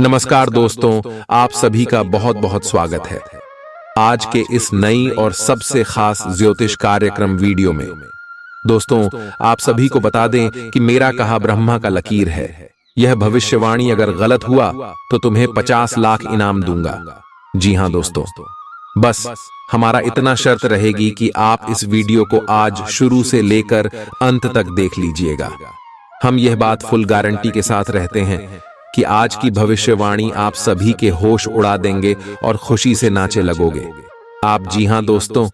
नमस्कार दोस्तों, आप सभी का बहुत बहुत स्वागत है आज के इस नई और सबसे खास ज्योतिष कार्यक्रम वीडियो में। दोस्तों, आप सभी को बता दें कि मेरा कहा ब्रह्मा का लकीर है। यह भविष्यवाणी अगर गलत हुआ तो तुम्हें 50 लाख इनाम दूंगा। जी हां दोस्तों, बस हमारा इतना शर्त रहेगी कि आप इस वीडियो को आज शुरू से लेकर अंत तक देख लीजिएगा। हम यह बात फुल गारंटी के साथ रहते हैं कि आज की भविष्यवाणी आप सभी के होश उड़ा देंगे और खुशी से नाचे लगोगे आप। जी हां दोस्तों,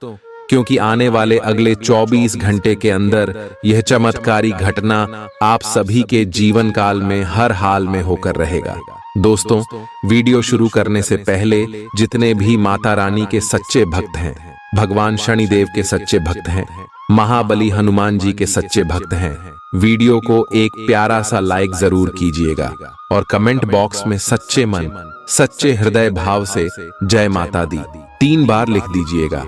क्योंकि आने वाले अगले 24 घंटे के अंदर यह चमत्कारी घटना आप सभी के जीवन काल में हर हाल में होकर रहेगा। दोस्तों, वीडियो शुरू करने से पहले जितने भी माता रानी के सच्चे भक्त हैं, भगवान शनिदेव के सच्चे भक्त हैं, महाबली हनुमान जी के सच्चे भक्त हैं, वीडियो को एक प्यारा सा लाइक जरूर कीजिएगा और कमेंट बॉक्स में सच्चे मन सच्चे हृदय भाव से जय माता दी 3 बार लिख दीजिएगा।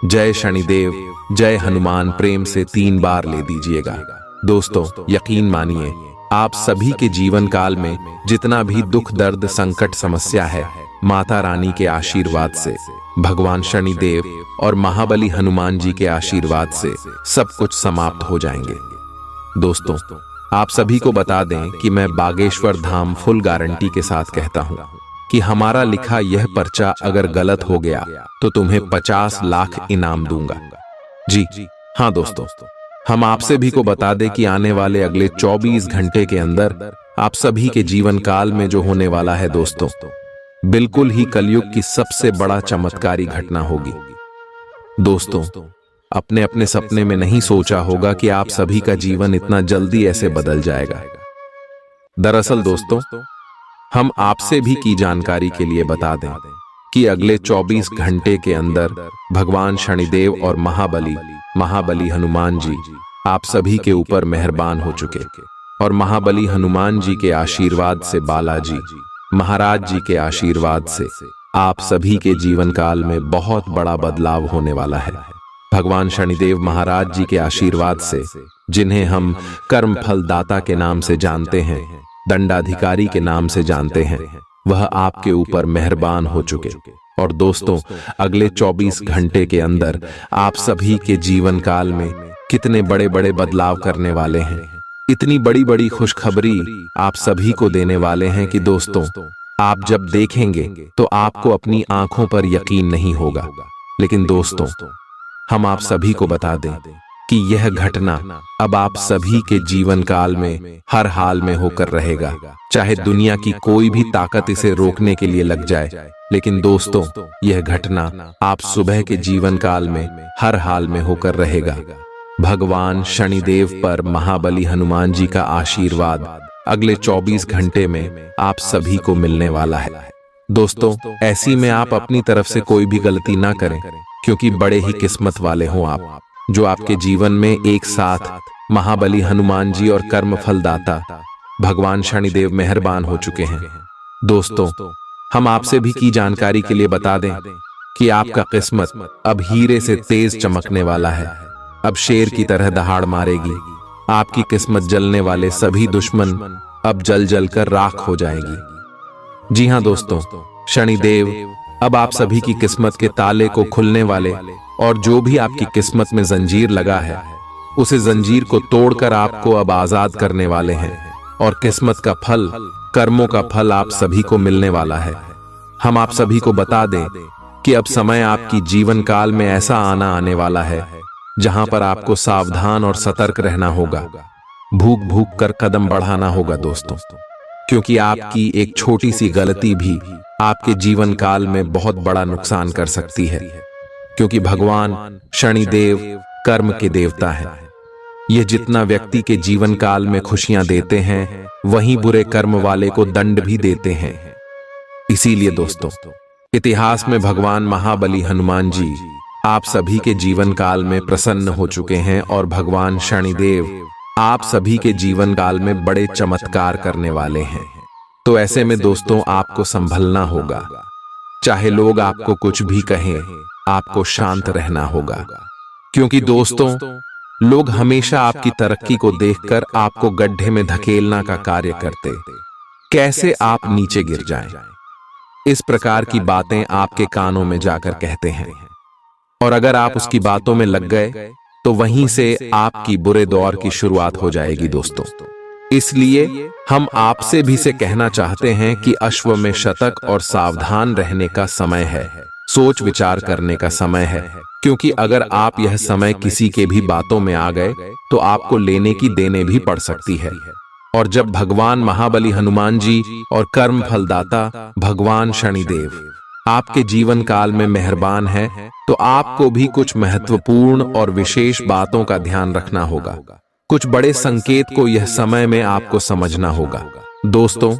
जय शनिदेव, जय हनुमान प्रेम से 3 बार ले दीजिएगा। दोस्तों, यकीन मानिए, आप सभी के जीवन काल में जितना भी दुख दर्द संकट समस्या है, माता रानी के आशीर्वाद से, भगवान शनिदेव और महाबली हनुमान जी के आशीर्वाद से सब कुछ समाप्त हो जाएंगे। दोस्तों, आप सभी को बता दें कि मैं बागेश्वर धाम फुल गारंटी के साथ कहता हूं कि हमारा लिखा यह पर्चा अगर गलत हो गया तो तुम्हें 50 लाख इनाम दूंगा। जी हां दोस्तों, हम आपसे भी को बता दें कि आने वाले अगले 24 घंटे के अंदर आप सभी के जीवन काल में जो होने वाला है दोस्तों, बिल्कुल ही कलयुग की सबसे बड़ा चमत्कारी घटना होगी। दोस्तों, अपने अपने सपने में नहीं सोचा होगा कि आप सभी का जीवन इतना जल्दी ऐसे बदल जाएगा। दरअसल दोस्तों, हम आपसे भी की जानकारी के लिए बता दें कि अगले 24 घंटे के अंदर भगवान शनिदेव और महाबली हनुमान जी आप सभी के ऊपर मेहरबान हो चुके और महाबली हनुमान जी के आशीर्वाद से, बालाजी महाराज जी के आशीर्वाद से आप सभी के जीवन काल में बहुत बड़ा बदलाव होने वाला है। भगवान शनिदेव महाराज जी के आशीर्वाद से, जिन्हें हम कर्म फल दाता के नाम से जानते हैं, दंडाधिकारी के नाम से जानते हैं, वह आपके ऊपर मेहरबान हो चुके। और दोस्तों, अगले 24 घंटे के अंदर आप सभी के जीवन काल में कितने बड़े बड़े बदलाव करने वाले हैं, इतनी बड़ी बड़ी खुशखबरी आप सभी को देने वाले हैं कि दोस्तों, आप जब देखेंगे तो आपको अपनी आंखों पर यकीन नहीं होगा। लेकिन दोस्तों, हम आप सभी को बता दें कि यह घटना अब आप सभी के जीवन काल में हर हाल में होकर रहेगा, चाहे दुनिया की कोई भी ताकत इसे रोकने के लिए लग जाए। लेकिन दोस्तों, यह घटना आप सुबह के जीवन काल में हर हाल में होकर रहेगा। भगवान शनिदेव पर महाबली हनुमान जी का आशीर्वाद अगले 24 घंटे में आप सभी को मिलने वाला है। दोस्तों, ऐसी में आप अपनी तरफ से कोई भी गलती ना करें, क्योंकि बड़े ही किस्मत वाले हों आप, जो आपके जीवन में एक साथ महाबली हनुमान जी और कर्म फलदाता भगवान शनिदेव मेहरबान हो चुके हैं। दोस्तों, हम आपसे भी की जानकारी के लिए बता दें कि आपका किस्मत अब हीरे से तेज चमकने वाला है, अब शेर की तरह दहाड़ मारेगी। आपकी किस्मत जलने वाले सभी दुश्मन अब जल जल कर राख हो जाएगी। जी हां दोस्तों, शनिदेव अब आप सभी की किस्मत के ताले को खुलने वाले और जो भी आपकी किस्मत में जंजीर लगा है, उसे जंजीर को तोड़कर आपको अब आजाद करने वाले हैं और किस्मत का फल, कर्मों का फल आप सभी को मिलने वाला है। हम आप सभी को बता दें कि अब समय आपकी जीवन काल में ऐसा आने वाला है जहां पर आपको सावधान और सतर्क रहना होगा, भूख भूख कर कदम बढ़ाना होगा दोस्तों, क्योंकि आपकी एक छोटी सी गलती भी आपके जीवन काल में बहुत बड़ा नुकसान कर सकती है। क्योंकि भगवान शनिदेव कर्म के देवता है। यह जितना व्यक्ति के जीवन काल में खुशियां देते हैं, वहीं बुरे कर्म वाले को दंड भी देते हैं। इसीलिए दोस्तों, इतिहास में भगवान महाबली हनुमान जी आप सभी के जीवन काल में प्रसन्न हो चुके हैं और भगवान शनिदेव आप सभी के जीवन काल में बड़े चमत्कार करने वाले हैं। तो ऐसे में दोस्तों, आपको संभलना होगा। चाहे लोग आपको कुछ भी कहें, आपको शांत रहना होगा, क्योंकि दोस्तों, लोग हमेशा आपकी तरक्की को देखकर आपको गड्ढे में धकेलना का कार्य करते। कैसे आप नीचे गिर जाएं। इस प्रकार की बातें आपके कानों में जाकर कहते हैं, और अगर आप उसकी बातों में लग गए तो वहीं से आपकी बुरे दौर की शुरुआत हो जाएगी दोस्तों। इसलिए हम आपसे भी से कहना चाहते हैं कि अश्व में शतक और सावधान रहने का समय है, सोच विचार करने का समय है, क्योंकि अगर आप यह समय किसी के भी बातों में आ गए तो आपको लेने की देने भी पड़ सकती है। और जब भगवान महाबली हनुमान जी और कर्म फलदाता भगवान शनिदेव आपके जीवन काल में मेहरबान है, तो आपको भी कुछ महत्वपूर्ण और विशेष बातों का ध्यान रखना होगा। कुछ बड़े संकेत को यह समय में आपको समझना होगा दोस्तों,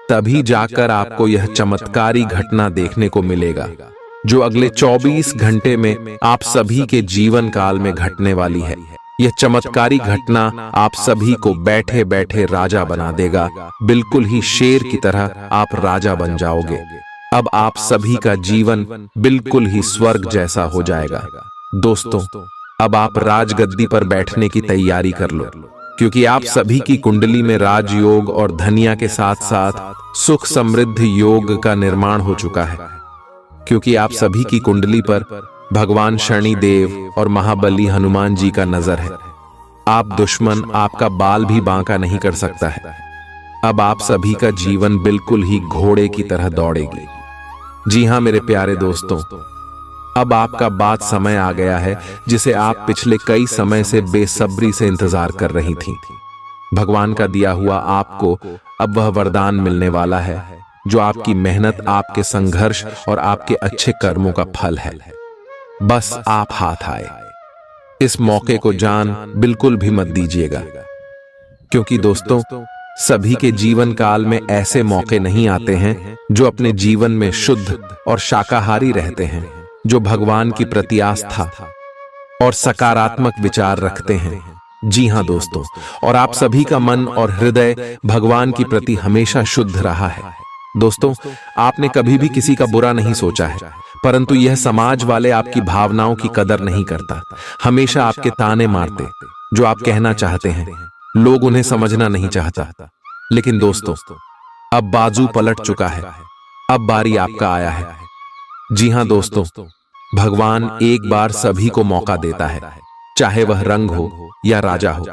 तभी जाकर आपको यह चमत्कारी घटना देखने को मिलेगा जो अगले 24 घंटे में आप सभी के जीवन काल में घटने वाली है। यह चमत्कारी घटना आप सभी को बैठे बैठे राजा बना देगा, बिल्कुल ही शेर की तरह आप राजा बन जाओगे। अब आप सभी का जीवन बिल्कुल ही स्वर्ग जैसा हो जाएगा दोस्तों। अब आप राजगद्दी पर बैठने की तैयारी कर लो, क्योंकि आप सभी की कुंडली में राजयोग और धनिया के साथ साथ सुख समृद्ध योग का निर्माण हो चुका है, क्योंकि आप सभी की कुंडली पर भगवान शनिदेव और महाबली हनुमान जी का नजर है। आप दुश्मन आपका बाल भी बांका नहीं कर सकता है। अब आप सभी का जीवन बिल्कुल ही घोड़े की तरह दौड़ेगी। जी हां मेरे प्यारे दोस्तों, अब आपका बात समय आ गया है जिसे आप पिछले कई समय से बेसब्री से इंतजार कर रही थीं। भगवान का दिया हुआ आपको अब वह वरदान मिलने वाला है जो आपकी मेहनत, आपके संघर्ष और आपके अच्छे कर्मों का फल है। बस आप हाथ आए। इस मौके को जान बिल्कुल भी मत दीजिएगा, क्योंकि दोस्तों सभी के जीवन काल में ऐसे मौके नहीं आते हैं जो अपने जीवन में शुद्ध और शाकाहारी रहते हैं, जो भगवान की प्रति आस्था और सकारात्मक विचार रखते हैं। जी हां दोस्तों, और आप सभी का मन और हृदय भगवान की प्रति हमेशा शुद्ध रहा है। दोस्तों, आपने कभी भी किसी का बुरा नहीं सोचा है, परंतु यह समाज वाले आपकी भावनाओं की कदर नहीं करता, हमेशा आपके ताने मारते। जो आप कहना चाहते हैं लोग उन्हें समझना नहीं चाहता। लेकिन दोस्तों, अब बाजू पलट चुका है, अब बारी आपका आया है। जी हां दोस्तों, भगवान एक बार सभी को मौका देता है, चाहे वह रंग हो या राजा हो।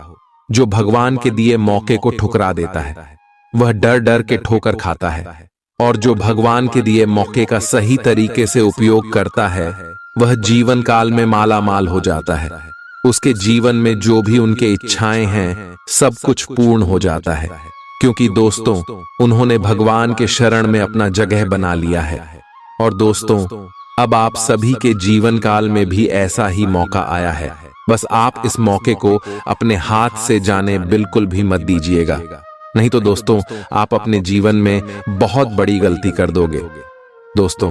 जो भगवान के दिए मौके को ठुकरा देता है वह डर डर के ठोकर खाता है, और जो भगवान के दिए मौके का सही तरीके से उपयोग करता है वह जीवन काल में माला माल हो जाता है। उसके जीवन में जो भी उनके इच्छाएं हैं सब कुछ पूर्ण हो जाता है, क्योंकि दोस्तों उन्होंने भगवान के शरण में अपना जगह बना लिया है। और दोस्तों, अब आप सभी के जीवन काल में भी ऐसा ही मौका आया है। बस आप इस मौके को अपने हाथ से जाने बिल्कुल भी मत दीजिएगा, नहीं तो दोस्तों आप अपने जीवन में बहुत बड़ी गलती कर दोगे। दोस्तों,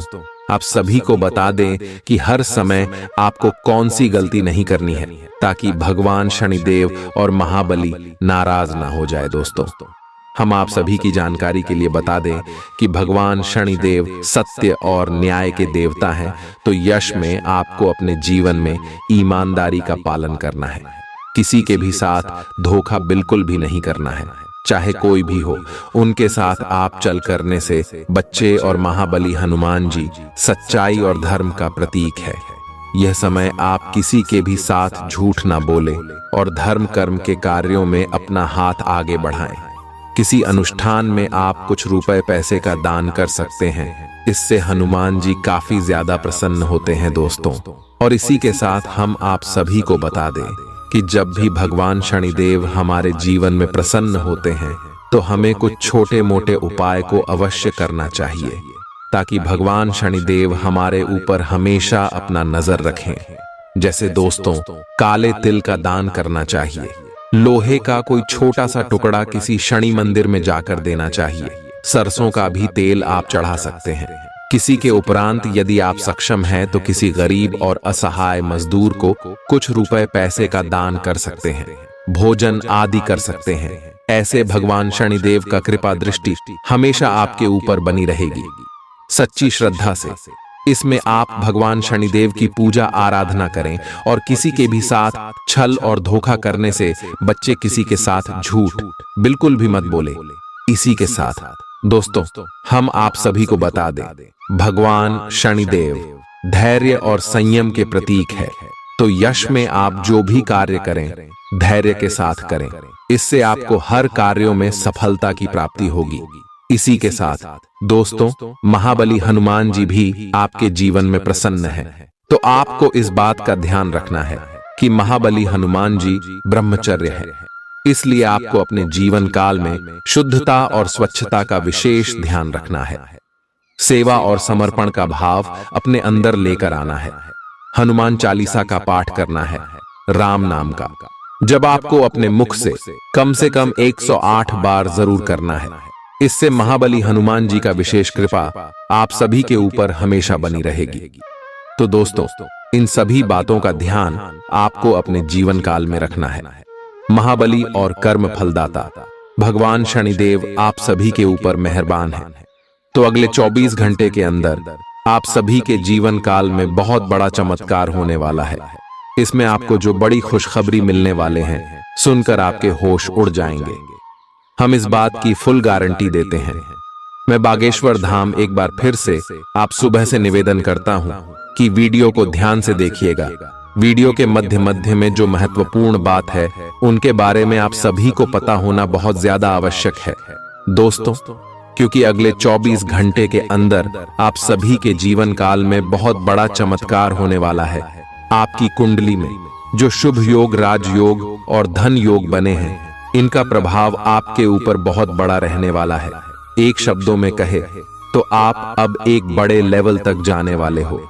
आप सभी को बता दें कि हर समय आपको कौन सी गलती नहीं करनी है, ताकि भगवान शनिदेव और महाबली नाराज ना हो जाए। दोस्तों, हम आप सभी की जानकारी के लिए बता दें कि भगवान शनिदेव सत्य और न्याय के देवता हैं, तो यश में आपको अपने जीवन में ईमानदारी का पालन करना है। किसी के भी साथ धोखा बिल्कुल भी नहीं करना है, चाहे कोई भी हो। उनके साथ आप चल करने से बच्चे और महाबली हनुमान जी सच्चाई और धर्म का प्रतीक है। यह समय आप किसी के भी साथ झूठ ना बोले और धर्म कर्म के कार्यों में अपना हाथ आगे बढ़ाएं। किसी अनुष्ठान में आप कुछ रुपए पैसे का दान कर सकते हैं, इससे हनुमान जी काफी ज्यादा प्रसन्न होते हैं दोस्तों। और इसी के साथ हम आप सभी को बता दें कि जब भी भगवान शनिदेव हमारे जीवन में प्रसन्न होते हैं तो हमें कुछ छोटे मोटे उपाय को अवश्य करना चाहिए, ताकि भगवान शनिदेव हमारे ऊपर हमेशा अपना नजर रखें। जैसे दोस्तों, काले तिल का दान करना चाहिए, लोहे का कोई छोटा सा टुकड़ा किसी शनि मंदिर में जाकर देना चाहिए, सरसों का भी तेल आप चढ़ा सकते हैं। किसी के उपरांत यदि आप सक्षम हैं तो किसी गरीब और असहाय मजदूर को कुछ रुपए पैसे का दान कर सकते हैं, भोजन आदि कर सकते हैं। ऐसे भगवान शनिदेव का कृपा दृष्टि हमेशा आपके ऊपर बनी रहेगी। सच्ची श्रद्धा से इसमें आप भगवान शनिदेव की पूजा आराधना करें, और किसी के भी साथ छल और धोखा करने से बच्चे किसी के साथ झूठ बिल्कुल भी मत बोले। इसी के साथ दोस्तों, हम आप सभी को बता दें, भगवान शनिदेव धैर्य और संयम के प्रतीक है। तो यश में आप जो भी कार्य करें, धैर्य के साथ करें। इससे आपको हर कार्यों में सफलता की प्राप्ति होगी। इसी के साथ दोस्तों, महाबली हनुमान जी भी आपके जीवन में प्रसन्न हैं। तो आपको इस बात का ध्यान रखना है कि महाबली हनुमान जी ब्रह्मचर्य है, इसलिए आपको अपने जीवन काल में शुद्धता और स्वच्छता का विशेष ध्यान रखना है। सेवा और समर्पण का भाव अपने अंदर लेकर आना है। हनुमान चालीसा का पाठ करना है, राम नाम का जब आपको अपने मुख से कम 108 बार जरूर करना है। इससे महाबली हनुमान जी का विशेष कृपा आप सभी के ऊपर हमेशा बनी रहेगी। तो दोस्तों, इन सभी बातों का ध्यान आपको अपने जीवन काल में रखना है। महाबली और कर्म फलदाता भगवान शनिदेव आप सभी के ऊपर मेहरबान हैं। तो अगले 24 घंटे के अंदर आप सभी के जीवन काल में बहुत बड़ा चमत्कार होने वाला है। इसमें आपको जो बड़ी खुशखबरी मिलने वाले हैं, सुनकर आपके होश उड़ जाएंगे। हम इस बात की फुल गारंटी देते हैं। मैं बागेश्वर धाम एक बार फिर से आप सुबह से निवेदन करता हूं कि वीडियो को ध्यान से देखिएगा। वीडियो के मध्य मध्य में जो महत्वपूर्ण बात है, उनके बारे में आप सभी को पता होना बहुत ज्यादा आवश्यक है दोस्तों, क्योंकि अगले 24 घंटे के अंदर आप सभी के जीवन काल में बहुत बड़ा चमत्कार होने वाला है। आपकी कुंडली में जो शुभ योग, राजयोग और धन योग बने हैं, इनका प्रभाव आपके ऊपर बहुत बड़ा रहने वाला है। एक शब्दों में कहे तो आप अब एक बड़े लेवल तक जाने वाले हो।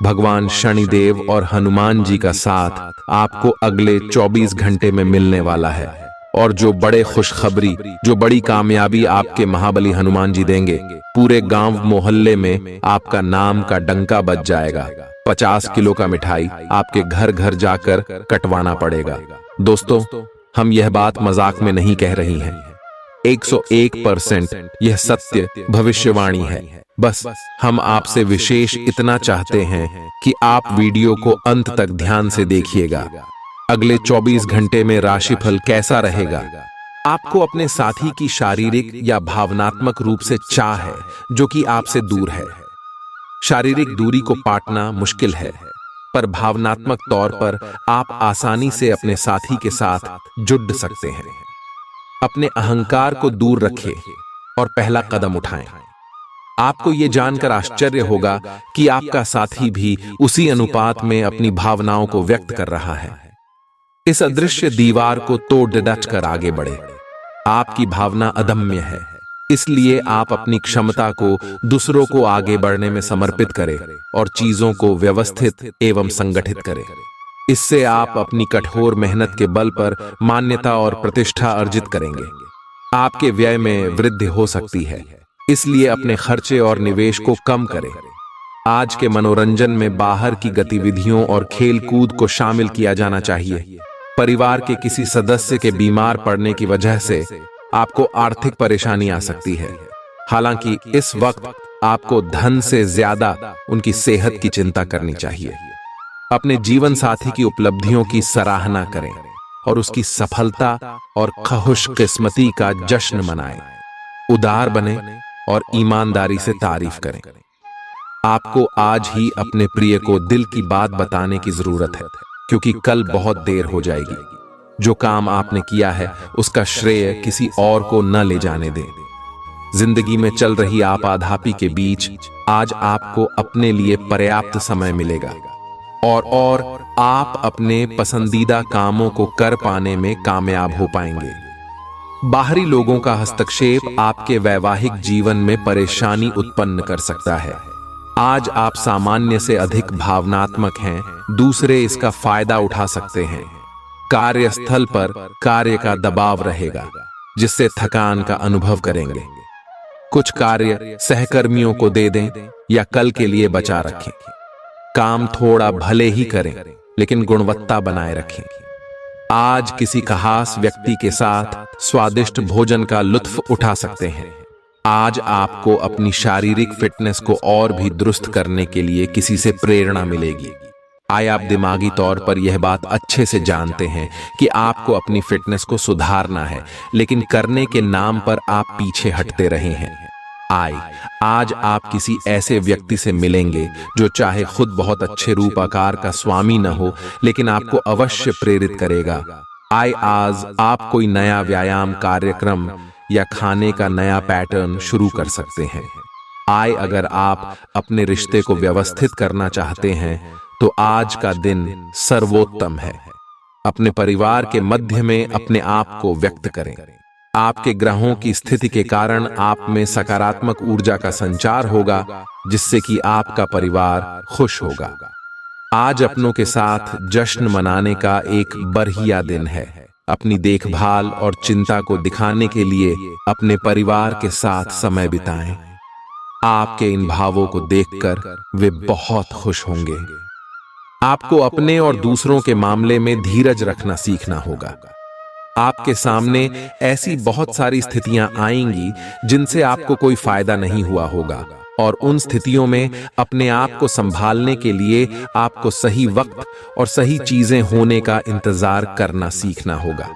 भगवान शनिदेव और हनुमान जी का साथ आपको अगले 24 घंटे में मिलने वाला है। और जो बड़े खुशखबरी, जो बड़ी कामयाबी आपके महाबली हनुमान जी देंगे, पूरे गांव मोहल्ले में आपका नाम का डंका बज जाएगा। 50 किलो का मिठाई आपके घर घर जाकर कटवाना पड़ेगा। दोस्तों, हम यह बात मजाक में नहीं कह रही हैं। 101% यह सत्य भविष्यवाणी है। बस हम आपसे विशेष इतना चाहते हैं कि आप वीडियो को अंत तक ध्यान से देखिएगा। अगले 24 घंटे में राशिफल कैसा रहेगा? आपको अपने साथी की शारीरिक या भावनात्मक रूप से चाह है, जो कि आपसे दूर है। शारीरिक दूरी को पाटना मुश्किल है, पर भावनात्मक तौर पर आप आसानी से अपने साथी के साथ जुड़ सकते हैं। अपने अहंकार को दूर रखें और पहला कदम उठाएं। आपको यह जानकर आश्चर्य होगा कि आपका साथी भी उसी अनुपात में अपनी भावनाओं को व्यक्त कर रहा है। इस अदृश्य दीवार को तोड़ डट कर आगे बढ़े। आपकी भावना अदम्य है, इसलिए आप अपनी क्षमता को दूसरों को आगे बढ़ने में समर्पित करें और चीजों को व्यवस्थित एवं संगठित करें। इससे आप अपनी कठोर मेहनत के बल पर मान्यता और प्रतिष्ठा अर्जित करेंगे। आपके व्यय में वृद्धि हो सकती है, इसलिए अपने खर्चे और निवेश को कम करें। आज के मनोरंजन में बाहर की गतिविधियों और खेल कूद को शामिल किया जाना चाहिए। परिवार के किसी सदस्य के बीमार पड़ने की वजह से आपको आर्थिक परेशानी आ सकती है। हालांकि इस वक्त आपको धन से ज्यादा उनकी सेहत की चिंता करनी चाहिए। अपने जीवन साथी की उपलब्धियों की सराहना करें और उसकी सफलता और खुशकिस्मती का जश्न मनाएं। उदार बने और ईमानदारी से तारीफ करें। आपको आज ही अपने प्रिय को दिल की बात बताने की जरूरत है, क्योंकि कल बहुत देर हो जाएगी। जो काम आपने किया है उसका श्रेय किसी और को न ले जाने दें। जिंदगी में चल रही आपाधापी के बीच आज आपको अपने लिए पर्याप्त समय मिलेगा और आप अपने पसंदीदा कामों को कर पाने में कामयाब हो पाएंगे। बाहरी लोगों का हस्तक्षेप आपके वैवाहिक जीवन में परेशानी उत्पन्न कर सकता है। आज आप सामान्य से अधिक भावनात्मक हैं, दूसरे इसका फायदा उठा सकते हैं। कार्यस्थल पर कार्य का दबाव रहेगा, जिससे थकान का अनुभव करेंगे। कुछ कार्य सहकर्मियों को दे दें या कल के लिए बचा रखें। काम थोड़ा भले ही करें, लेकिन गुणवत्ता बनाए रखें। आज किसी खास व्यक्ति के साथ स्वादिष्ट भोजन का लुत्फ उठा सकते हैं। आज आपको अपनी शारीरिक फिटनेस को और भी दुरुस्त करने के लिए किसी से प्रेरणा मिलेगी। आइए आप दिमागी तौर पर यह बात अच्छे से जानते हैं कि आपको अपनी फिटनेस को सुधारना है, लेकिन करने के नाम पर आप पीछे हटते रहे हैं। आज आप किसी ऐसे व्यक्ति से मिलेंगे जो चाहे खुद बहुत अच्छे रूप आकार का स्वामी न हो, लेकिन आपको अवश्य प्रेरित करेगा। आज आप कोई नया व्यायाम कार्यक्रम या खाने का नया पैटर्न शुरू कर सकते हैं। अगर आप अपने रिश्ते को व्यवस्थित करना चाहते हैं तो आज का दिन सर्वोत्तम है। अपने परिवार के मध्य में अपने आप को व्यक्त करें। आपके ग्रहों की स्थिति के कारण आप में सकारात्मक ऊर्जा का संचार होगा, जिससे कि आपका परिवार खुश होगा। आज अपनों के साथ जश्न मनाने का एक बढ़िया दिन है। अपनी देखभाल और चिंता को दिखाने के लिए अपने परिवार के साथ समय बिताएं। आपके इन भावों को देखकर वे बहुत खुश होंगे। आपको अपने और दूसरों के मामले में धीरज रखना सीखना होगा। आपके सामने ऐसी बहुत सारी स्थितियां आएंगी जिनसे आपको कोई फायदा नहीं हुआ होगा, और उन स्थितियों में अपने आप को संभालने के लिए आपको सही वक्त और सही चीजें होने का इंतजार करना सीखना होगा।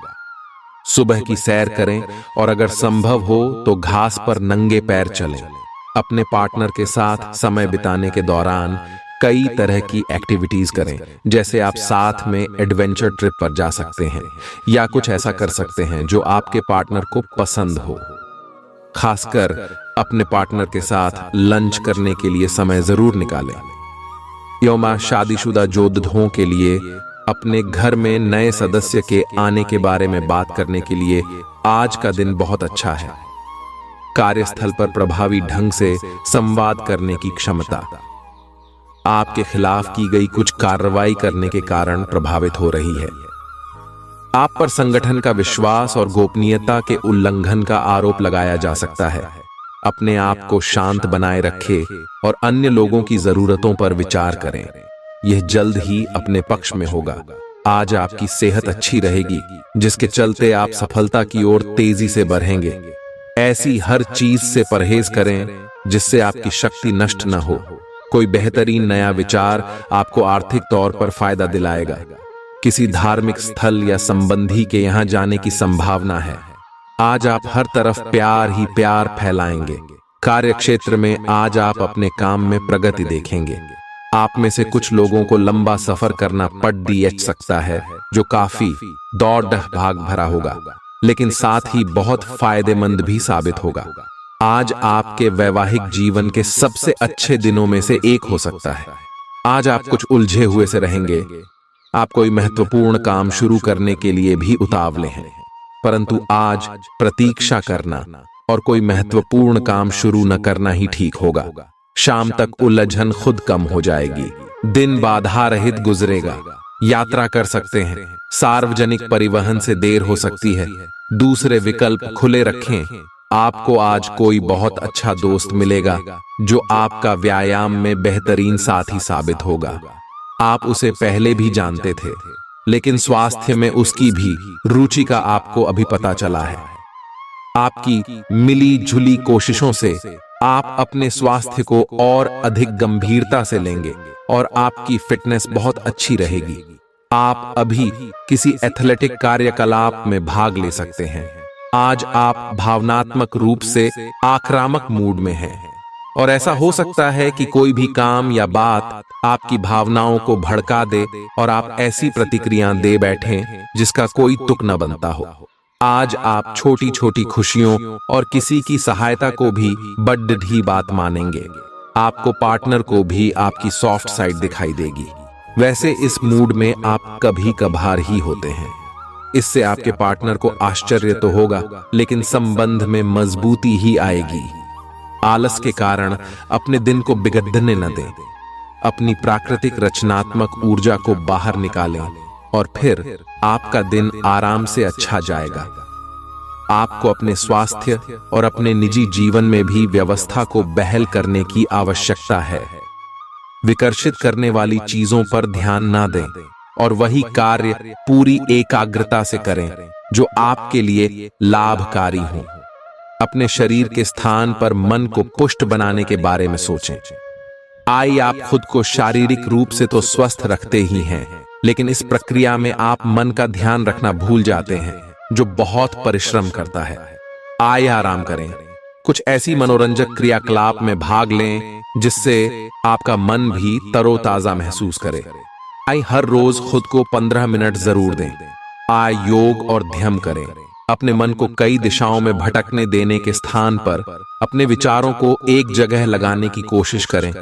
सुबह की सैर करें और अगर संभव हो तो घास पर नंगे पैर चलें। अपने पार्टनर के साथ समय बिताने के दौरान कई तरह की एक्टिविटीज करें, जैसे आप साथ में एडवेंचर ट्रिप पर जा सकते हैं या कुछ ऐसा कर सकते हैं जो आपके पार्टनर को पसंद हो। खासकर अपने पार्टनर के साथ लंच करने के लिए समय जरूर निकालें। यौमा शादीशुदा जोड़ों के लिए अपने घर में नए सदस्य के आने के बारे में बात करने के लिए आज का दिन बहुत अच्छा है। कार्यस्थल पर प्रभावी ढंग से संवाद करने की क्षमता आपके खिलाफ की गई कुछ कार्रवाई करने के कारण प्रभावित हो रही है। आप पर संगठन का विश्वास और गोपनीयता के उल्लंघन का आरोप लगाया जा सकता है। अपने आप को शांत बनाए रखें और अन्य लोगों की जरूरतों पर विचार करें। यह जल्द ही अपने पक्ष में होगा। आज आपकी सेहत अच्छी रहेगी, जिसके चलते आप सफलता की ओर तेजी से बढ़ेंगे। ऐसी हर चीज से परहेज करें जिससे आपकी शक्ति नष्ट न हो। कोई बेहतरीन नया विचार आपको आर्थिक तौर पर फायदा दिलाएगा। किसी धार्मिक स्थल या संबंधी के यहां जाने की संभावना है। आज आप हर तरफ प्यार ही प्यार फैलाएंगे। कार्यक्षेत्र में आज आप अपने काम में प्रगति देखेंगे। आप में से कुछ लोगों को लंबा सफर करना पड़ सकता है, जो काफी दौड़ भाग भरा होगा, लेकिन साथ ही बहुत फायदेमंद भी साबित होगा। आज आपके वैवाहिक जीवन के सबसे अच्छे दिनों में से एक हो सकता है। आज आप कुछ उलझे हुए से रहेंगे। आप कोई महत्वपूर्ण काम शुरू करने के लिए भी उतावले हैं, परंतु आज प्रतीक्षा करना और कोई महत्वपूर्ण काम शुरू न करना ही ठीक होगा। शाम तक उलझन खुद कम हो जाएगी। दिन बाधा रहित गुजरेगा। यात्रा कर सकते हैं। सार्वजनिक परिवहन से देर हो सकती है। दूसरे विकल्प खुले रखें। आपको आज कोई बहुत अच्छा दोस्त मिलेगा जो आपका व्यायाम में बेहतरीन साथी साबित होगा। आप उसे पहले भी जानते थे, लेकिन स्वास्थ्य में उसकी भी रुचि का आपको अभी पता चला है। आपकी मिली जुली कोशिशों से आप अपने स्वास्थ्य को और अधिक गंभीरता से लेंगे और आपकी फिटनेस बहुत अच्छी रहेगी। आप अभी किसी एथलेटिक कार्यकलाप में भाग ले सकते हैं। आज आप भावनात्मक रूप से आक्रामक मूड में हैं, और ऐसा हो सकता है कि कोई भी काम या बात आपकी भावनाओं को भड़का दे और आप ऐसी प्रतिक्रिया दे बैठें जिसका कोई तुक न बनता हो। आज आप छोटी छोटी खुशियों और किसी की सहायता को भी बड़ी बात मानेंगे। आपको पार्टनर को भी आपकी सॉफ्ट साइड दिखाई देगी। वैसे इस मूड में आप कभी कभार ही होते हैं। इससे आपके पार्टनर को आश्चर्य तो होगा, लेकिन संबंध में मजबूती ही आएगी। आलस के कारण अपने दिन को बिगड़ने न दें। अपनी प्राकृतिक रचनात्मक ऊर्जा को बाहर निकालें और फिर आपका दिन आराम से अच्छा जाएगा। आपको अपने स्वास्थ्य और अपने निजी जीवन में भी व्यवस्था को बहाल करने की आवश्यकता है। विकर्षित करने वाली चीजों पर ध्यान ना दें और वही कार्य पूरी एकाग्रता से करें जो आपके लिए लाभकारी हो। अपने शरीर के स्थान पर मन को पुष्ट बनाने के बारे में सोचें। आप खुद को शारीरिक रूप से तो स्वस्थ रखते ही हैं, लेकिन इस प्रक्रिया में आप मन का ध्यान रखना भूल जाते हैं, जो बहुत परिश्रम करता है। आराम करें, कुछ ऐसी मनोरंजक क्रियाकलाप में भाग लें जिससे आपका मन भी तरोताजा महसूस करे। हर रोज खुद को 15 मिनट जरूर दें। योग और ध्यान करें। अपने मन को कई दिशाओं में भटकने देने के स्थान पर अपने विचारों को एक जगह लगाने की कोशिश करें।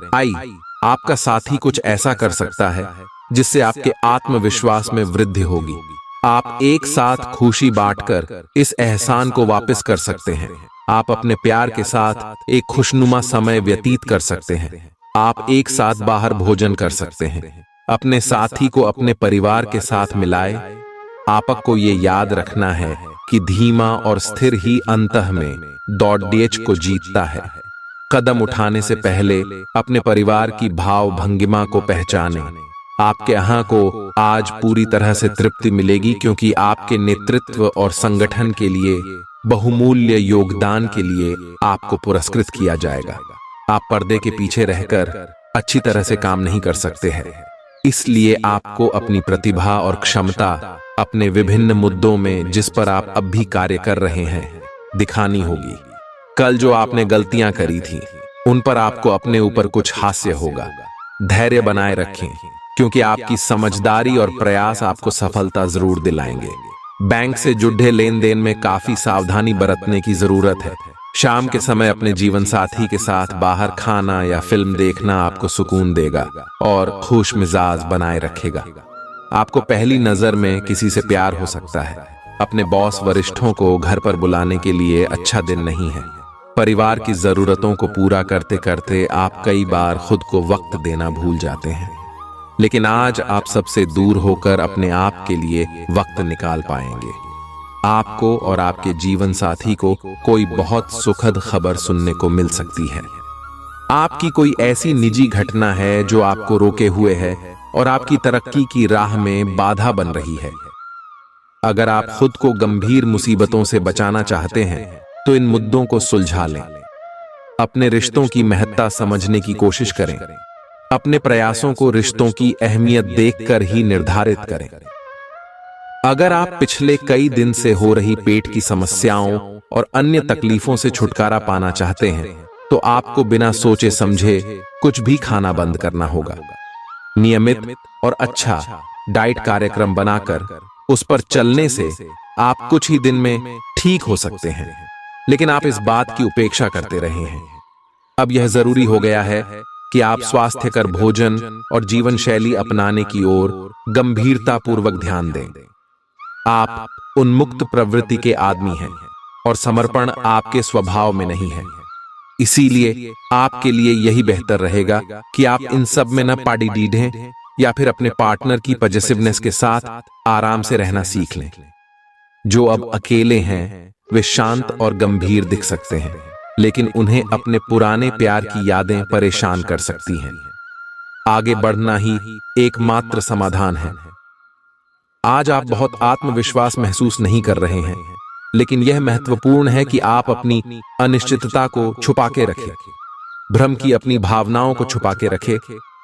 आपका साथी कुछ ऐसा कर सकता है जिससे आपके आत्मविश्वास में वृद्धि होगी। आप एक साथ खुशी बांटकर इस एहसान को वापस कर सकते हैं। आप अपने प्यार के साथ एक खुशनुमा समय व्यतीत कर सकते हैं। आप एक साथ बाहर भोजन कर सकते हैं। अपने साथी को अपने परिवार के साथ मिलाए। आपको ये याद रखना है कि धीमा और स्थिर ही अंतः में दौड़ को जीतता है। कदम उठाने से पहले अपने परिवार की भाव भंगिमा को पहचानें। आपके यहाँ को आज पूरी तरह से तृप्ति मिलेगी क्योंकि आपके नेतृत्व और संगठन के लिए बहुमूल्य योगदान के लिए आपको पुरस्कृत किया जाएगा। आप पर्दे के पीछे रहकर अच्छी तरह से काम नहीं कर सकते हैं, इसलिए आपको अपनी प्रतिभा और क्षमता अपने विभिन्न मुद्दों में जिस पर आप अब भी कार्य कर रहे हैं दिखानी होगी। कल जो आपने गलतियां करी थी उन पर आपको अपने ऊपर कुछ हास्य होगा। धैर्य बनाए रखें क्योंकि आपकी समझदारी और प्रयास आपको सफलता जरूर दिलाएंगे। बैंक से जुड़े लेन देन में काफी सावधानी बरतने की जरूरत है। शाम के समय अपने जीवन साथी के साथ बाहर खाना या फिल्म देखना आपको सुकून देगा और खुश मिजाज बनाए रखेगा। आपको पहली नजर में किसी से प्यार हो सकता है। अपने बॉस वरिष्ठों को घर पर बुलाने के लिए अच्छा दिन नहीं है। परिवार की जरूरतों को पूरा करते करते आप कई बार खुद को वक्त देना भूल जाते हैं, लेकिन आज आप सबसे दूर होकर अपने आप के लिए वक्त निकाल पाएंगे। आपको और आपके जीवन साथी को कोई बहुत सुखद खबर सुनने को मिल सकती है। आपकी कोई ऐसी निजी घटना है जो आपको रोके हुए है और आपकी तरक्की की राह में बाधा बन रही है। अगर आप खुद को गंभीर मुसीबतों से बचाना चाहते हैं तो इन मुद्दों को सुलझा लें। अपने रिश्तों की महत्ता समझने की कोशिश करें। अपने प्रयासों को रिश्तों की अहमियत देखकर ही निर्धारित करें। अगर आप पिछले कई दिन से हो रही पेट की समस्याओं और अन्य तकलीफों से छुटकारा पाना चाहते हैं तो आपको बिना सोचे समझे कुछ भी खाना बंद करना होगा। नियमित और अच्छा डाइट कार्यक्रम बनाकर उस पर चलने से आप कुछ ही दिन में ठीक हो सकते हैं, लेकिन आप इस बात की उपेक्षा करते रहे हैं। अब यह जरूरी हो गया है कि आप स्वास्थ्यकर भोजन और जीवन शैली अपनाने की ओर गंभीरतापूर्वक ध्यान दें। आप उन्मुक्त प्रवृत्ति के आदमी हैं और समर्पण आपके स्वभाव में नहीं है। इसीलिए आपके लिए यही बेहतर रहेगा कि आप इन सब में न पाड़ी डीढ़ें या फिर अपने पार्टनर की पॉजिटिवनेस के साथ आराम से रहना सीख लें। जो अब अकेले हैं वे शांत और गंभीर दिख सकते हैं, लेकिन उन्हें अपने पुराने प्यार की यादें परेशान कर सकती हैं। आगे बढ़ना ही एकमात्र समाधान है। आज आप बहुत आत्मविश्वास महसूस नहीं कर रहे हैं, लेकिन यह महत्वपूर्ण है कि आप अपनी अनिश्चितता को छुपा के रखें। भ्रम की अपनी भावनाओं को छुपा के रखें,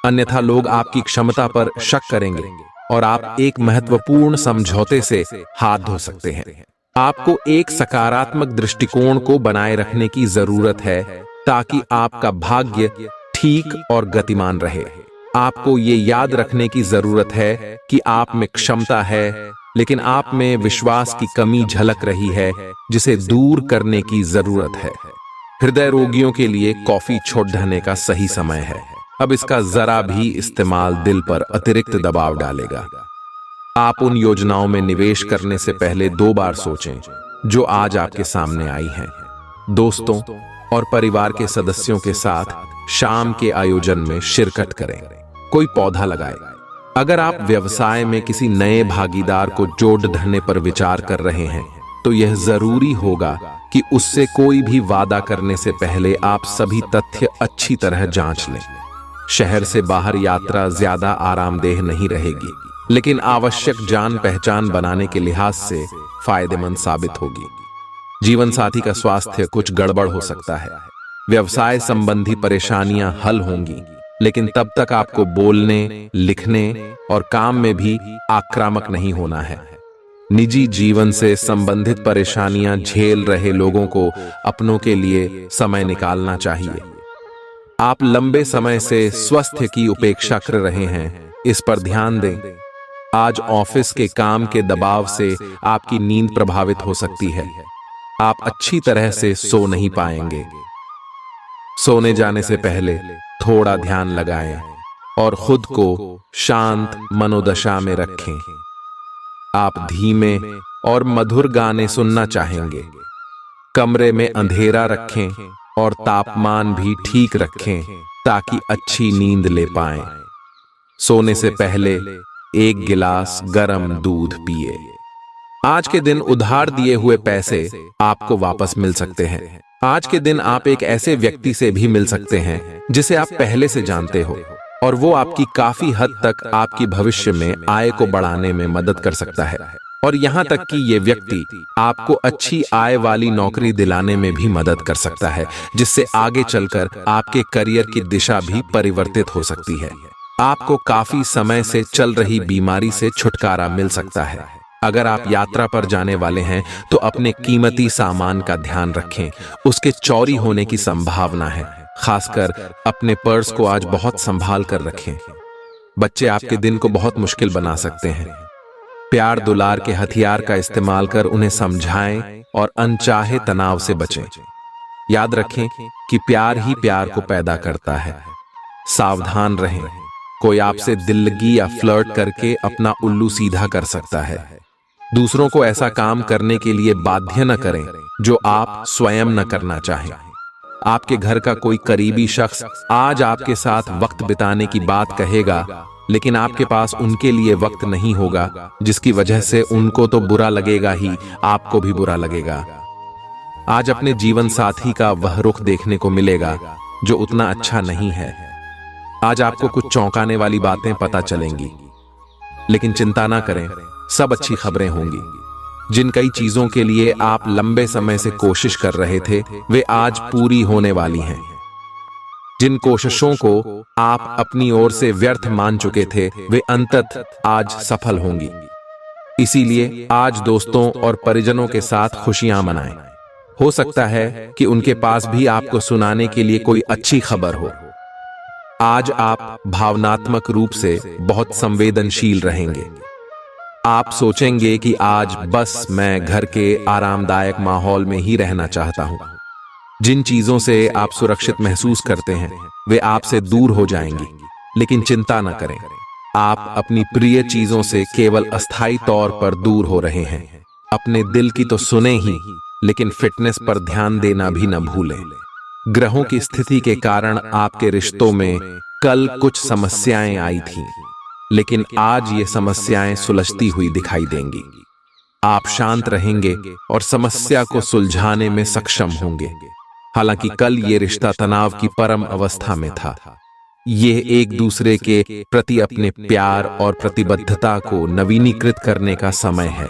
अन्यथा लोग आपकी क्षमता पर शक करेंगे और आप एक महत्वपूर्ण समझौते से हाथ धो सकते हैं। आपको एक सकारात्मक दृष्टिकोण को बनाए रखने की जरूरत है ताकि आपका भाग्य ठीक और गतिमान रहे। आपको ये याद रखने की जरूरत है कि आप में क्षमता है, लेकिन आप में विश्वास की कमी झलक रही है जिसे दूर करने की जरूरत है। हृदय रोगियों के लिए कॉफी छोड़ देने का सही समय है। अब इसका जरा भी इस्तेमाल दिल पर अतिरिक्त दबाव डालेगा। आप उन योजनाओं में निवेश करने से पहले 2 बार सोचें जो आज आपके सामने आई हैं। दोस्तों और परिवार के सदस्यों के साथ शाम के आयोजन में शिरकत करें। कोई पौधा लगाए। अगर आप व्यवसाय में किसी नए भागीदार को जोड़ ढाने पर विचार कर रहे हैं तो यह जरूरी होगा कि उससे कोई भी वादा करने से पहले आप सभी तथ्य अच्छी तरह जांच लें। शहर से बाहर यात्रा ज्यादा आरामदेह नहीं रहेगी, लेकिन आवश्यक जान पहचान बनाने के लिहाज से फायदेमंद साबित होगी। जीवन साथी का स्वास्थ्य कुछ गड़बड़ हो सकता है। व्यवसाय संबंधी परेशानियां हल होंगी, लेकिन तब तक आपको बोलने, लिखने और काम में भी आक्रामक नहीं होना है। निजी जीवन से संबंधित परेशानियां झेल रहे लोगों को अपनों के लिए समय निकालना चाहिए। आप लंबे समय से स्वास्थ्य की उपेक्षा कर रहे हैं, इस पर ध्यान दें। आज ऑफिस के काम के दबाव से आपकी नींद प्रभावित हो सकती है। आप अच्छी तरह से सो नहीं पाएंगे। सोने जाने से पहले थोड़ा ध्यान लगाएं और खुद को शांत मनोदशा में रखें। आप धीमे और मधुर गाने सुनना चाहेंगे। कमरे में अंधेरा रखें और तापमान भी ठीक रखें ताकि अच्छी नींद ले पाएं। सोने से पहले 1 गिलास गर्म दूध पिए। आज के दिन उधार दिए हुए पैसे आपको वापस मिल सकते हैं। आज के दिन आप एक ऐसे व्यक्ति से भी मिल सकते हैं जिसे आप पहले से जानते हो और वो आपकी काफी हद तक आपकी भविष्य में आय को बढ़ाने में मदद कर सकता है। और यहाँ तक कि ये व्यक्ति आपको अच्छी आय वाली नौकरी दिलाने में भी मदद कर सकता है, जिससे आगे चलकर आपके करियर की दिशा भी परिवर्तित हो सकती है। आपको काफी समय से चल रही बीमारी से छुटकारा मिल सकता है। अगर आप यात्रा पर जाने वाले हैं तो अपने कीमती सामान का ध्यान रखें, उसके चोरी होने की संभावना है। खासकर अपने पर्स को आज बहुत संभाल कर रखें। बच्चे आपके दिन को बहुत मुश्किल बना सकते हैं। प्यार दुलार के हथियार का इस्तेमाल कर उन्हें समझाएं और अनचाहे तनाव से बचें। याद रखें कि प्यार ही प्यार को पैदा करता है। सावधान रहें, कोई आपसे दिल्लगी या फ्लर्ट करके अपना उल्लू सीधा कर सकता है। दूसरों को ऐसा काम करने के लिए बाध्य न करें जो आप स्वयं न करना चाहें। आपके घर का कोई करीबी शख्स आज आपके साथ वक्त बिताने की बात कहेगा, लेकिन आपके पास उनके लिए वक्त नहीं होगा, जिसकी वजह से उनको तो बुरा लगेगा ही, आपको भी बुरा लगेगा। आज अपने जीवन साथी का वह रुख देखने को मिलेगा जो उतना अच्छा नहीं है। आज आपको कुछ चौंकाने वाली बातें पता चलेंगी, लेकिन चिंता ना करें, सब अच्छी खबरें होंगी। जिन कई चीजों के लिए आप लंबे समय से कोशिश कर रहे थे, वे आज पूरी होने वाली हैं। जिन कोशिशों को आप अपनी ओर से व्यर्थ मान चुके थे, वे अंततः आज सफल होंगी। इसीलिए आज दोस्तों और परिजनों के साथ खुशियां मनाएं। हो सकता है कि उनके पास भी आपको सुनाने के लिए कोई अच्छी खबर हो। आज आप भावनात्मक रूप से बहुत संवेदनशील रहेंगे। आप सोचेंगे कि आज बस मैं घर के आरामदायक माहौल में ही रहना चाहता हूं। जिन चीजों से आप सुरक्षित महसूस करते हैं, वे आपसे दूर हो जाएंगी, लेकिन चिंता न करें, आप अपनी प्रिय चीजों से केवल अस्थायी तौर पर दूर हो रहे हैं। अपने दिल की तो सुने ही, लेकिन फिटनेस पर ध्यान देना भी न भूलें। ग्रहों की स्थिति के कारण आपके रिश्तों में कल कुछ समस्याएं आई थीं, लेकिन आज ये समस्याएं सुलझती हुई दिखाई देंगी। आप शांत रहेंगे और समस्या को सुलझाने में सक्षम होंगे। हालांकि कल ये रिश्ता तनाव की परम अवस्था में था। ये एक दूसरे के प्रति अपने प्यार और प्रतिबद्धता को नवीनीकृत करने का समय है।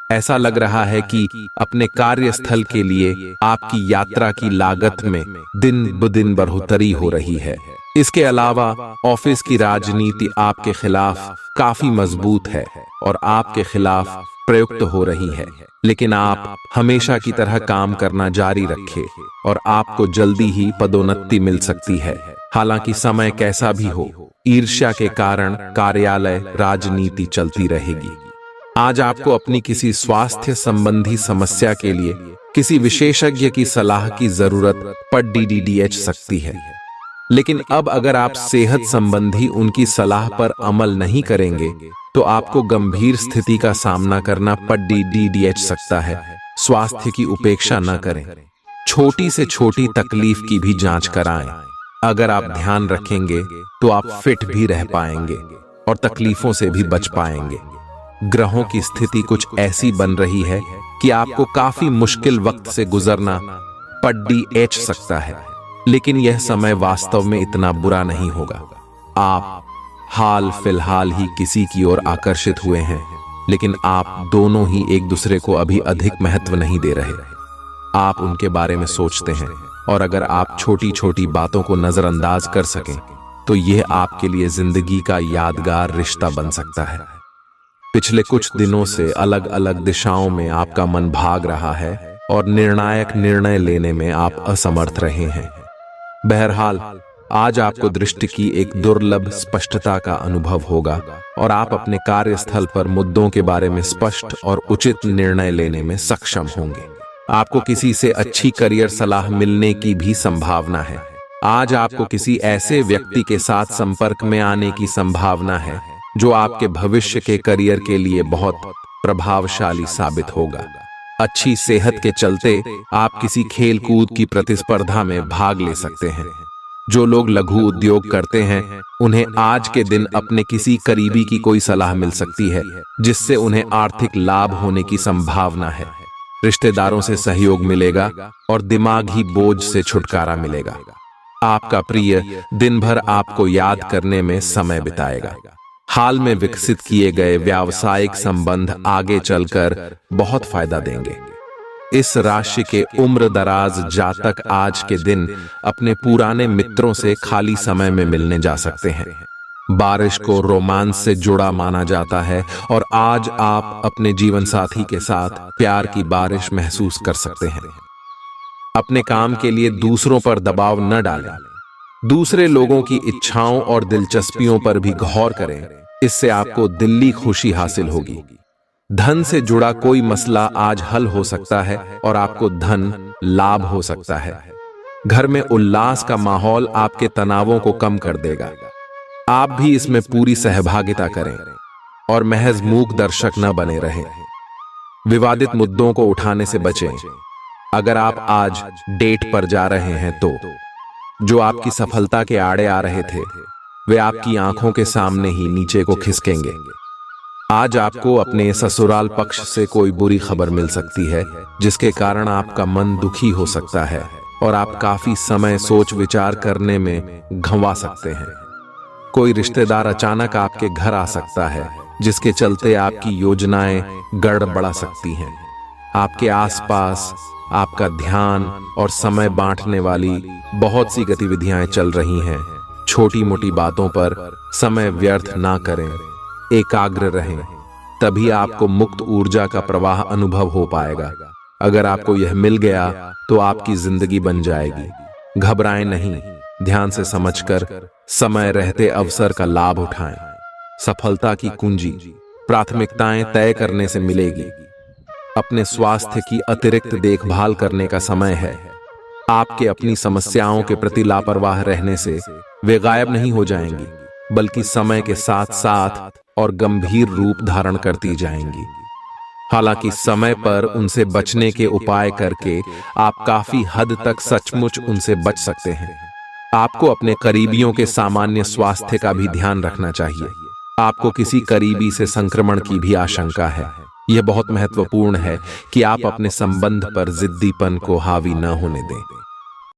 ऐसा लग रहा है कि अपने कार्यस्थल के लिए आपकी यात्रा की लागत में दिन ब दिन बढ़ोतरी हो रही है। इसके अलावा ऑफिस की राजनीति आपके खिलाफ काफी मजबूत है और आपके खिलाफ प्रयुक्त हो रही है, लेकिन आप हमेशा की तरह काम करना जारी रखें और आपको जल्दी ही पदोन्नति मिल सकती है। हालांकि समय कैसा भी हो, ईर्ष्या के कारण कार्यालय राजनीति चलती रहेगी। आज आपको अपनी किसी स्वास्थ्य संबंधी समस्या के लिए किसी विशेषज्ञ की सलाह की जरूरत पड़ DDDH सकती है, लेकिन अब अगर आप सेहत संबंधी उनकी सलाह पर अमल नहीं करेंगे तो आपको गंभीर स्थिति का सामना करना पड़ DDDH सकता है। स्वास्थ्य की उपेक्षा न करें, छोटी से छोटी तकलीफ की भी जांच कराएं। अगर आप ध्यान रखेंगे तो आप फिट भी रह पाएंगे और तकलीफों से भी बच पाएंगे। ग्रहों की स्थिति कुछ ऐसी बन रही है कि आपको काफी मुश्किल वक्त से गुजरना पड़ DH सकता है, लेकिन यह समय वास्तव में इतना बुरा नहीं होगा। आप हाल फिलहाल ही किसी की ओर आकर्षित हुए हैं, लेकिन आप दोनों ही एक दूसरे को अभी अधिक महत्व नहीं दे रहे। आप उनके बारे में सोचते हैं और अगर आप छोटी छोटी बातों को नजरअंदाज कर सकें तो यह आपके लिए जिंदगी का यादगार रिश्ता बन सकता है। पिछले कुछ दिनों से अलग अलग दिशाओं में आपका मन भाग रहा है और निर्णायक निर्णय लेने में आप असमर्थ रहे हैं। बहरहाल, आज आपको दृष्टि की एक दुर्लभ स्पष्टता का अनुभव होगा और आप अपने कार्यस्थल पर मुद्दों के बारे में स्पष्ट और उचित निर्णय लेने में सक्षम होंगे। आपको किसी से अच्छी करियर सलाह मिलने की भी संभावना है। आज आपको किसी ऐसे व्यक्ति के साथ संपर्क में आने की संभावना है जो आपके भविष्य के करियर के लिए बहुत प्रभावशाली साबित होगा। अच्छी सेहत के चलते आप किसी खेल कूद की प्रतिस्पर्धा में भाग ले सकते हैं। जो लोग लघु उद्योग करते हैं उन्हें आज के दिन अपने किसी करीबी की कोई सलाह मिल सकती है जिससे उन्हें आर्थिक लाभ होने की संभावना है। रिश्तेदारों से सहयोग मिलेगा और दिमागी बोझ से छुटकारा मिलेगा। आपका प्रिय दिन भर आपको याद करने में समय बिताएगा। हाल में विकसित किए गए व्यावसायिक संबंध आगे चलकर बहुत फायदा देंगे। इस राशि के उम्र दराज जातक आज के दिन अपने पुराने मित्रों से खाली समय में मिलने जा सकते हैं। बारिश को रोमांस से जुड़ा माना जाता है और आज आप अपने जीवन साथी के साथ प्यार की बारिश महसूस कर सकते हैं। अपने काम के लिए दूसरों पर दबाव न डालें। दूसरे लोगों की इच्छाओं और दिलचस्पियों पर भी गौर करें। इससे आपको दिल्ली खुशी हासिल होगी। धन से जुड़ा कोई मसला आज हल हो सकता है और आपको धन लाभ हो सकता है। घर में उल्लास का माहौल आपके तनावों को कम कर देगा। आप भी इसमें पूरी सहभागिता करें और महज मूक दर्शक न बने रहें। विवादित मुद्दों को उठाने से बचें। अगर आप आज डेट पर जा रहे हैं तो जो आपकी सफलता के आड़े आ रहे थे वे आपकी आंखों के सामने ही नीचे को खिसकेंगे। आज आपको अपने ससुराल पक्ष से कोई बुरी खबर मिल सकती है जिसके कारण आपका मन दुखी हो सकता है और आप काफी समय सोच विचार करने में घंवा सकते हैं। कोई रिश्तेदार अचानक आपके घर आ सकता है जिसके चलते आपकी योजनाएं गड़बड़ा सकती हैं। आपके आसपास आपका ध्यान और समय बांटने वाली बहुत सी गतिविधियां चल रही हैं। छोटी मोटी बातों पर समय व्यर्थ ना करें, एकाग्र रहें, तभी आपको मुक्त ऊर्जा का प्रवाह अनुभव हो पाएगा। अगर आपको यह मिल गया तो आपकी जिंदगी बन जाएगी। घबराएं नहीं, ध्यान से समझकर समय रहते अवसर का लाभ उठाएं। सफलता की कुंजी प्राथमिकताएं तय करने से मिलेगी। अपने स्वास्थ्य की अतिरिक्त देखभाल करने का समय है। आपके अपनी समस्याओं के प्रति लापरवाह रहने से वे गायब नहीं हो जाएंगी, बल्कि समय के साथ साथ और गंभीर रूप धारण करती जाएंगी। हालांकि समय पर उनसे बचने के उपाय करके आप काफी हद तक सचमुच उनसे बच सकते हैं। आपको अपने करीबियों के सामान्य स्वास्थ्य का भी ध्यान रखना चाहिए। आपको किसी करीबी से संक्रमण की भी आशंका है। यह बहुत महत्वपूर्ण है कि आप अपने संबंध पर जिद्दीपन को हावी न होने दें।